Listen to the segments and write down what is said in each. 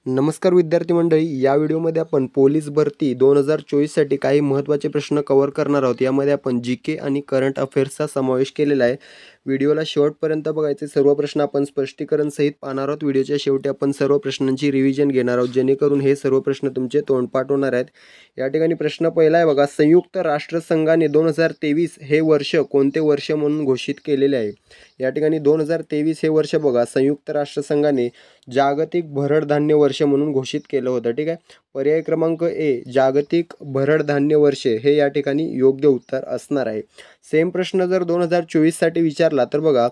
नमस्कार विद्यार्थी मंडळी, या व्हिडिओमध्ये आपण पोलीस भरती 2024 साठी काही महत्त्वाचे प्रश्न कव्हर करणार आहोत। यामध्ये आपण जीके आणि करंट अफेअर्सचा समावेश केलेला आहे। व्हिडिओला शेवटपर्यंत बघायचे। सर्व प्रश्न आपण स्पष्टीकरण सहित पाहणार आहोत। व्हिडिओच्या शेवटी आपण सर्व प्रश्नांची रिव्हिजन घेणार आहोत, जेणेकरून हे सर्व प्रश्न तुमचे तोंडपाठ होणार आहेत। या ठिकाणी प्रश्न पहिला आहे बघा, संयुक्त राष्ट्रसंघाने 2023 हे वर्ष कोणते वर्ष म्हणून घोषित केलेले आहे? या ठिकाणी 2023 हे वर्ष बघा, संयुक्त राष्ट्रसंघाने जागतिक भरड धान्य वर्ष म्हणून घोषित केलं होतं। ठीक आहे, पर्याय क्रमांक ए जागतिक भरड धान्य वर्ष हे या ठिकाणी योग्य उत्तर असणार आहे। सेम प्रश्न जर 2024 साठी विचारला तर बघा,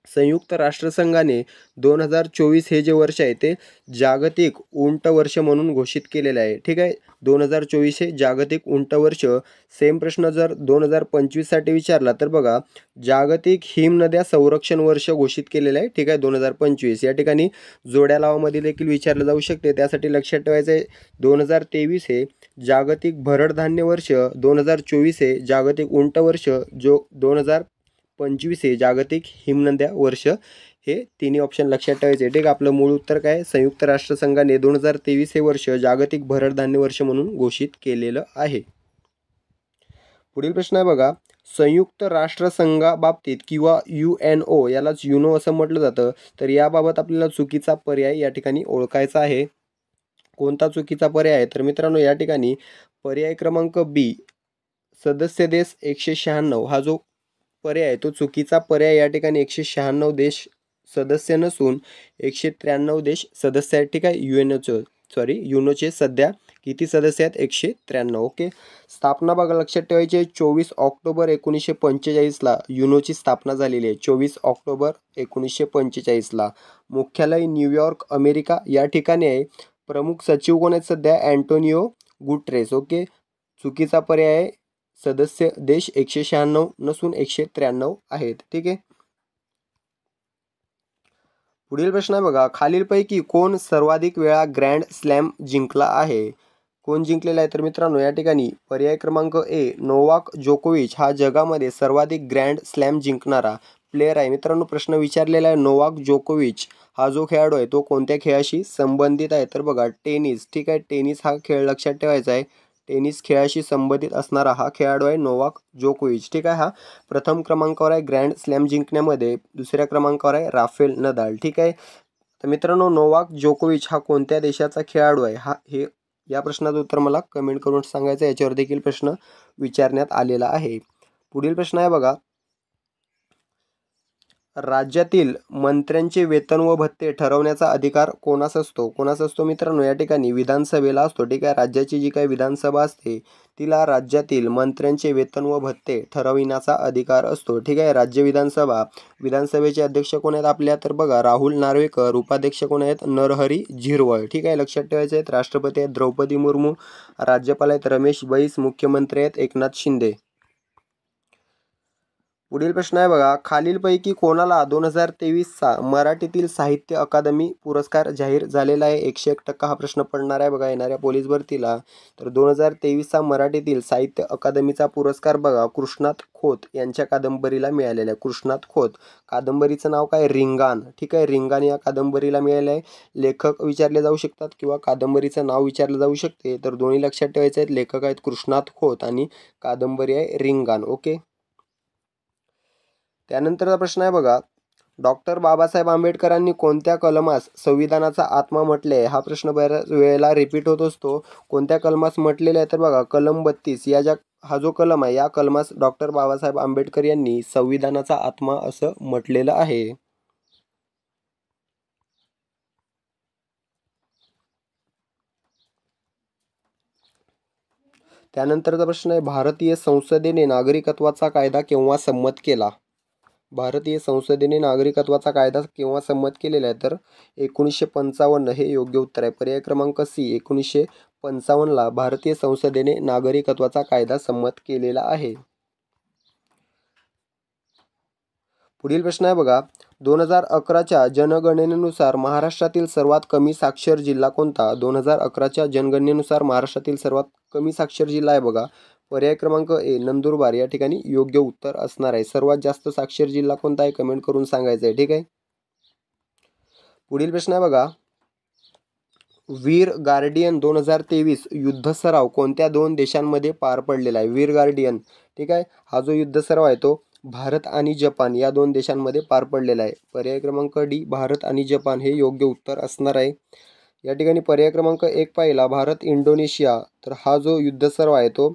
संयुक्त राष्ट्रसंघाने 2024 हे जे वर्ष आहे ते जागतिक उंट वर्ष म्हणून घोषित केलेले आहे। ठीक आहे, 2024 हे जागतिक उंट वर्ष। सेम प्रश्न जर 2025 साठी विचारला तर बघा, जागतिक हिमनद्या संरक्षण वर्ष घोषित केलेलं आहे। ठीक आहे, 2025 या ठिकाणी जोड्या लावामध्ये देखील विचारलं जाऊ शकते, त्यासाठी लक्षात ठेवायचं आहे 2023 हे जागतिक भरड धान्य वर्ष, 2024 हे जागतिक उंट वर्ष, जो 2025 हे जागतिक हिमनद्या वर्ष। हे तिन्ही ऑप्शन लक्षात ठेवायचे। ठीक आहे, आपलं मूळ उत्तर काय? संयुक्त राष्ट्रसंघाने 2023 हे वर्ष जागतिक भरड धान्य वर्ष म्हणून घोषित केलेलं आहे। पुढील प्रश्न आहे बघा, संयुक्त राष्ट्रसंघाबाबतीत किंवा UNO यालाच युनो असं म्हटलं जातं, तर याबाबत आपल्याला चुकीचा पर्याय या ठिकाणी ओळखायचा आहे। कोणता चुकीचा पर्याय आहे? तर मित्रांनो, या ठिकाणी पर्याय क्रमांक बी सदस्य देश 196 हा जो पर्याय आहे तो चुकीचा पर्याय। या ठिकाणी 196 देश सदस्य नसून 193 देश सदस्य आहेत। ठीक आहे, युनोचे सध्या किती सदस्य आहेत? 193। ओके, स्थापना बघा लक्षात ठेवायची आहे, 24 ऑक्टोबर 1945 ला युनोची स्थापना झालेली आहे। 24 ऑक्टोबर 1945 ला। मुख्यालय न्यूयॉर्क अमेरिका या ठिकाणी आहे। प्रमुख सचिव कोण आहेत सध्या? Antonio Guterres. ओके, चुकीचा पर्याय आहे, सदस्य देश 196 नसून 193 आहेत। ठीक आहे, पुढील प्रश्न आहे बघा, खालीलपैकी कोण सर्वाधिक वेळा ग्रँड स्लॅम जिंकला आहे? कोण जिंकलेला आहे? तर मित्रांनो, या ठिकाणी पर्याय क्रमांक ए नोवाक जोकोविच हा जगामध्ये सर्वाधिक ग्रँड स्लॅम जिंकणारा प्लेयर आहे। मित्रांनो, प्रश्न विचारलेला आहे, नोवाक जोकोविच हा जो खेळाडू आहे तो कोणत्या खेळाशी संबंधित आहे? तर बघा, टेनिस। ठीक आहे, टेनिस हा खेळ लक्षात ठेवायचा आहे। टेनिस खेळाशी संबंधित असणारा हा खेळाडू आहे नोवाक जोकोविच। ठीक आहे, हा प्रथम क्रमांकावर आहे ग्रँड स्लॅम जिंकण्यामध्ये। दुसऱ्या क्रमांकावर आहे राफेल नदाल। ठीक आहे, तर मित्रांनो, नोवाक जोकोविच हा कोणत्या देशाचा खेळाडू आहे? हे या प्रश्नाचं उत्तर मला कमेंट करून सांगायचं। याच्यावर देखील प्रश्न विचारण्यात आलेला आहे। पुढील प्रश्न आहे बघा, राज्यातील मंत्र्यांचे वेतन व भत्ते ठरवण्याचा अधिकार कोणास असतो? कोणास असतो मित्रांनो? या ठिकाणी विधानसभेला असतो। ठीक आहे, राज्याची जी काही विधानसभा असते तिला राज्यातील मंत्र्यांचे वेतन व भत्ते ठरविण्याचा अधिकार असतो। ठीक आहे, राज्य विधानसभा, विधानसभेचे अध्यक्ष कोण आहेत आपल्या? तर बघा, राहुल नार्वेकर। उपाध्यक्ष कोण आहेत? नरहरी झिरवळ। ठीक आहे, लक्षात ठेवायचे आहेत। राष्ट्रपती आहेत द्रौपदी मुर्मू, राज्यपाल आहेत रमेश बैस, मुख्यमंत्री आहेत एकनाथ शिंदे। पुढील प्रश्न आहे बघा, खालीलपैकी कोणाला 2023चा मराठीतील साहित्य अकादमी पुरस्कार जाहीर झालेला आहे? 101% हा प्रश्न पडणार आहे बघा येणाऱ्या पोलीस भरतीला। तर 2023चा मराठीतील साहित्य अकादमीचा पुरस्कार बघा, कृष्णात खोत यांच्या कादंबरीला मिळालेला आहे। कृष्णात खोत, कादंबरीचं नाव काय? रिंगाण। ठीक आहे, रिंगाण या कादंबरीला मिळाले आहे। लेखक विचारले जाऊ शकतात किंवा कादंबरीचं नाव विचारलं जाऊ शकते, तर दोन्ही लक्षात ठेवायचे आहेत। लेखक आहेत कृष्णात खोत आणि कादंबरी आहे रिंगाण। ओके, त्यानंतरचा प्रश्न आहे बघा, डॉक्टर बाबासाहेब आंबेडकरांनी कोणत्या कलमास संविधानाचा आत्मा म्हटले आहे? हा प्रश्न बऱ्याच वेळेला रिपीट होत असतो। कोणत्या कलमास म्हटलेले आहे? तर बघा, कलम 32 हा जो कलम आहे या कलमास डॉक्टर बाबासाहेब आंबेडकर यांनी संविधानाचा आत्मा असं म्हटलेलं आहे। त्यानंतरचा प्रश्न आहे, भारतीय संसदेने नागरिकत्वाचा कायदा केव्हा संमत केला? भारतीय संसदेने नागरिकत्वाचा कायदा केव्हा संमत केलेला आहे? तर 1955 हे योग्य उत्तर आहे। पर्याय क्रमांक सी 1955 ला भारतीय संसदेने नागरिकत्वाचा कायदा संमत केलेला आहे। पुढील प्रश्न आहे बघा, 2011च्या जनगणनेनुसार महाराष्ट्रातील सर्वात कमी साक्षर जिल्हा कोणता? 2011च्या जनगणनेनुसार महाराष्ट्रातील सर्वात कमी साक्षर जिल्हा आहे बघा, पर्याय क्रमांक ए नंदुरबार या ठिकाणी योग्य उत्तर असणार आहे। सर्वात जास्त साक्षर जिल्हा कोणता आहे? कमेंट करून सांगायचं आहे। ठीक आहे, पुढील प्रश्न आहे बघा, वीर गार्डियन 2023 युद्ध सराव कोणत्या दोन देशांमध्ये पार पडलेला आहे? वीर गार्डियन, ठीक आहे, हा जो युद्ध सराव आहे तो भारत आणि जपान या दोन देशांमध्ये पार पडलेला आहे. पर्याय क्रमांक डी भारत आणि जपान हे योग्य उत्तर असणार आहे. या ठिकाणी पर्याय क्रमांक 1 पाहिला भारत इंडोनेशिया, तर हा जो युद्ध सराव आहे तो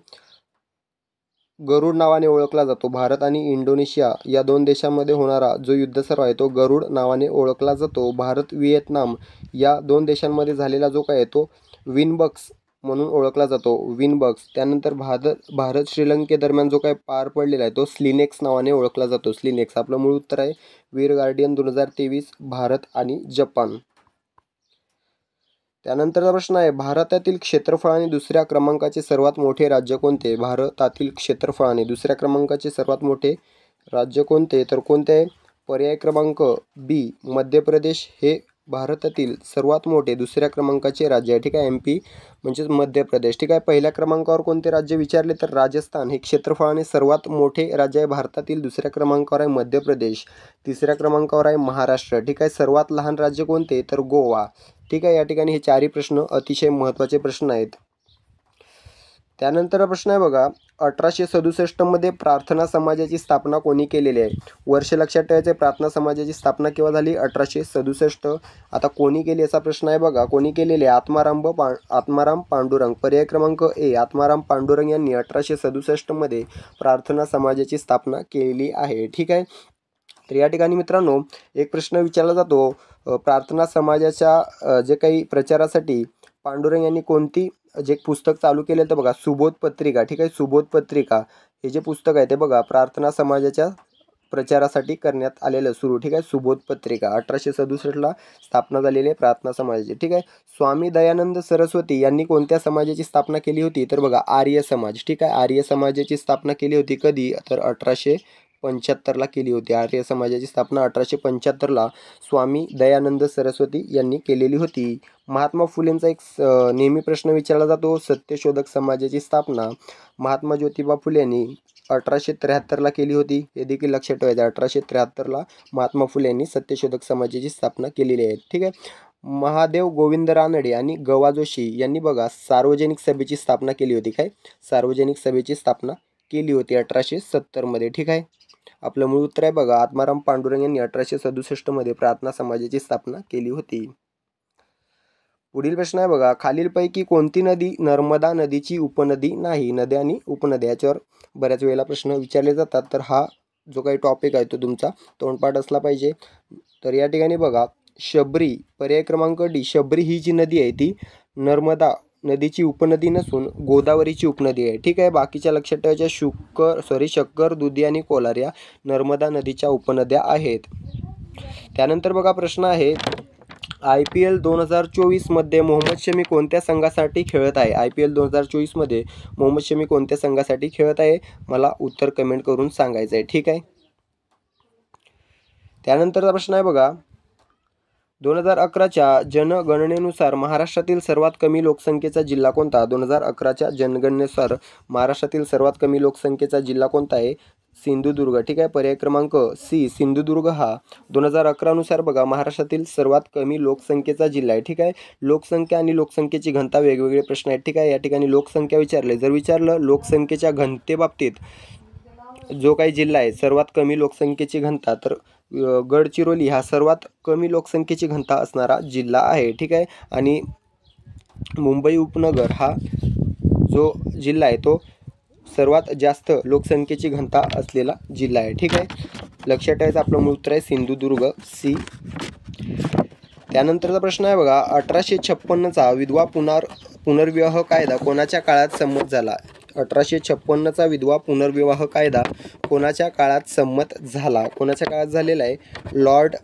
गरुड नावाने ओळखला जातो. भारत आणि इंडोनेशिया या दोन देशांमध्ये होणारा जो युद्ध सराव आहे तो गरुड नावाने ओळखला जातो. भारत व्हिएतनाम या दोन देशांमध्ये झालेला जो काय आहे तो विनबक्स म्हणून ओळखला जातो, विनबक्स. त्यानंतर भारत श्रीलंकेदरम्यान जो काय पार पडलेला आहे तो स्लिनेक्स नावाने ओळखला जातो, स्लिनेक्स. आपलं मूळ उत्तर आहे वीर गार्डियन 2023 भारत आणि जपान. त्यानंतरचा प्रश्न आहे भारतातील क्षेत्रफळाने दुसऱ्या क्रमांकाचे सर्वात मोठे राज्य कोणते? भारतातील क्षेत्रफळाने दुसऱ्या क्रमांकाचे सर्वात मोठे राज्य कोणते? तर कोणते आहे? पर्याय क्रमांक बी मध्य प्रदेश हे भारतातील सर्वात मोठे दुसऱ्या क्रमांकाचे राज्य आहे, ठीक आहे. MP म्हणजेच मध्य प्रदेश, ठीक आहे. पहिल्या क्रमांकावर कोणते राज्य विचारले तर राजस्थान हे क्षेत्रफळाने सर्वात मोठे राज्य आहे भारतातील. दुसऱ्या क्रमांकावर आहे मध्य प्रदेश, तिसऱ्या क्रमांकावर आहे महाराष्ट्र, ठीक आहे. सर्वात लहान राज्य कोणते तर गोवा, ठीक आहे. या ठिकाणी हे चारही प्रश्न अतिशय महत्त्वाचे प्रश्न आहेत. त्यानंतर प्रश्न आहे बघा 1867 मध्ये प्रार्थना समाजाची स्थापना कोणी केलेली आहे? वर्ष लक्षात ठेवायचे, प्रार्थना समाजाची स्थापना केव्हा झाली? 1867. आता कोणी केली असा प्रश्न आहे बघा. कोणी केलेले? आत्माराम पांडुरंग. पर्याय क्रमांक ए आत्माराम पांडुरंग यांनी 1867 मध्ये प्रार्थना समाजाची स्थापना केलेली आहे, ठीक आहे. तर या ठिकाणी मित्रांनो एक प्रश्न विचारला जातो, प्रार्थना समाजाच्या जे काही प्रचारासाठी पांडुरंग यांनी कोणती जे पुस्तक चालू केले तर बघा सुबोध पत्रिका, ठीक आहे. सुबोध पत्रिका हे जे पुस्तक आहे ते बघा प्रार्थना समाजाच्या प्रचारासाठी करण्यात आलेलं सुरू, ठीक आहे. सुबोध पत्रिका 1867 स्थापना झालेली आहे प्रार्थना समाजाची, ठीक आहे. स्वामी दयानंद सरस्वती यांनी कोणत्या समाजाची स्थापना केली होती तर बघा आर्य समाज, ठीक आहे. आर्य समाजाची स्थापना केली होती कधी तर 1875 केली होती. आर्य समाजाची स्थापना 1875 स्वामी दयानंद सरस्वती यांनी केलेली होती. महात्मा फुलेंचा एक नेहमी प्रश्न विचारला जातो, सत्यशोधक समाजाची स्थापना महात्मा ज्योतिबा फुले यांनी 1873 केली होती. हे देखील लक्षात ठेवायचं, 1873 महात्मा फुले यांनी सत्यशोधक समाजाची स्थापना केलेली आहे, ठीक आहे. महादेव गोविंद रानडे आणि गवा जोशी यांनी बघा सार्वजनिक सभेची स्थापना केली होती. काय? सार्वजनिक सभेची स्थापना केली होती 1870 मध्ये, ठीक आहे. आपलं मूळ उत्तर आहे बघा आत्माराम पांडुरंग यांनी 1867 मध्ये प्रार्थना समाजाची स्थापना केली होती. पुढील प्रश्न आहे बघा खालीलपैकी कोणती नदी नर्मदा नदीची उपनदी नाही? नद्या आणि उपनद्या याच्यावर बऱ्याच वेळेला प्रश्न विचारले जातात, तर हा जो काही टॉपिक आहे तो तुमचा तोंडपाठ असला पाहिजे. तर या ठिकाणी बघा शबरी, पर्याय क्रमांक डी, शबरी ही जी नदी आहे ती नर्मदा नदीची उपनदी नसून गोदावरीची उपनदी आहे, ठीक आहे. बाकीच्या लक्षात ठेवायच्या शक्कर, दुधी आणि कोलार या नर्मदा नदीच्या उपनद्या आहेत. त्यानंतर बघा प्रश्न आहे IPL 2024 मध्ये मोहम्मद शमी कोणत्या संघासाठी खेळत आहे? IPL 2024 मध्ये मोहम्मद शमी कोणत्या संघासाठी खेळत आहे? मला उत्तर कमेंट करून सांगायचं आहे, ठीक आहे. त्यानंतरचा प्रश्न आहे बघा 2011च्या जनगणनेनुसार महाराष्ट्रातील सर्वात कमी लोकसंख्येचा जिल्हा कोणता? 2011च्या जनगणनेनुसार महाराष्ट्रातील सर्वात कमी लोकसंख्येचा जिल्हा कोणता आहे? सिंधुदुर्ग, ठीक आहे. पर्याय क्रमांक सी सिंधुदुर्ग हा 2011 नुसार बघा महाराष्ट्रातील सर्वात कमी लोकसंख्येचा जिल्हा आहे, ठीक आहे. लोकसंख्या आणि लोकसंख्येची घनता वेगवेगळे प्रश्न आहेत, ठीक आहे. या ठिकाणी लोकसंख्या विचारले, जर विचारलं लोकसंख्येच्या घनतेबाबतीत जो काही जिल्हा आहे सर्वात कमी लोकसंख्येची घनता तर गडचिरोली हा सर्वात कमी लोकसंख्येची घनता असणारा जिल्हा आहे, ठीक आहे. आणि मुंबई उपनगर हा जो जिल्हा आहे तो सर्वात जास्त लोकसंख्येची घनता असलेला जिल्हा आहे, ठीक आहे. लक्षात ठेवायचं आपलं मूळ उत्तर आहे सिंधुदुर्ग सी. त्यानंतरचा प्रश्न आहे बघा 1856चा विधवा पुनर्विवाह कायदा कोणाच्या काळात संमत झाला? 1856चा विधवा पुनर्विवाह कायदा कोणाच्या काळात संमत झाला? कोणाच्या काळात झालेला आहे? लॉर्ड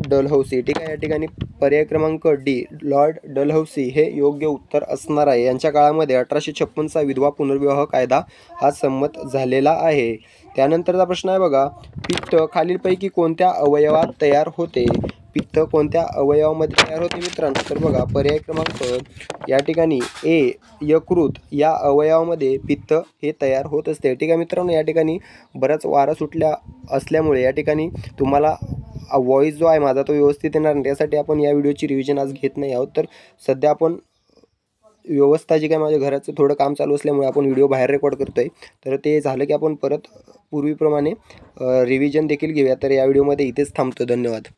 डलहौसी, ठीक आहे. या ठिकाणी पर्याय क्रमांक डी लॉर्ड डलहौसी हे योग्य उत्तर असणार आहे. यांच्या काळामध्ये 1856चा विधवा पुनर्विवाह कायदा हा संमत झालेला आहे. त्यानंतरचा प्रश्न आहे बघा पित्त खालीलपैकी कोणत्या अवयवात तयार होते? पित्त कोणत्या अवयवामध्ये तयार होते मित्रांनो? तर बघा पर्याय क्रमांक या ठिकाणी ए यकृत या अवयवामध्ये पित्त हे तयार होत असते, ठीक आहे मित्रांनो. या ठिकाणी बराच वारा सुटल्या असल्यामुळे या ठिकाणी तुम्हाला व्हॉईस जो आहे माझा तो व्यवस्थित येणार नाही, त्यासाठी आपण या व्हिडिओची रिव्हिजन आज घेत नाही आहोत. तर सध्या आपण व्यवस्था जी काय माझ्या घराचं थोडं काम चालू असल्यामुळे आपण व्हिडिओ बाहेर रेकॉर्ड करतो आहे. तर ते झालं की आपण परत पूर्वीप्रमाणे रिव्हिजन देखील घेऊया. तर या व्हिडिओमध्ये इथेच थांबतो. धन्यवाद.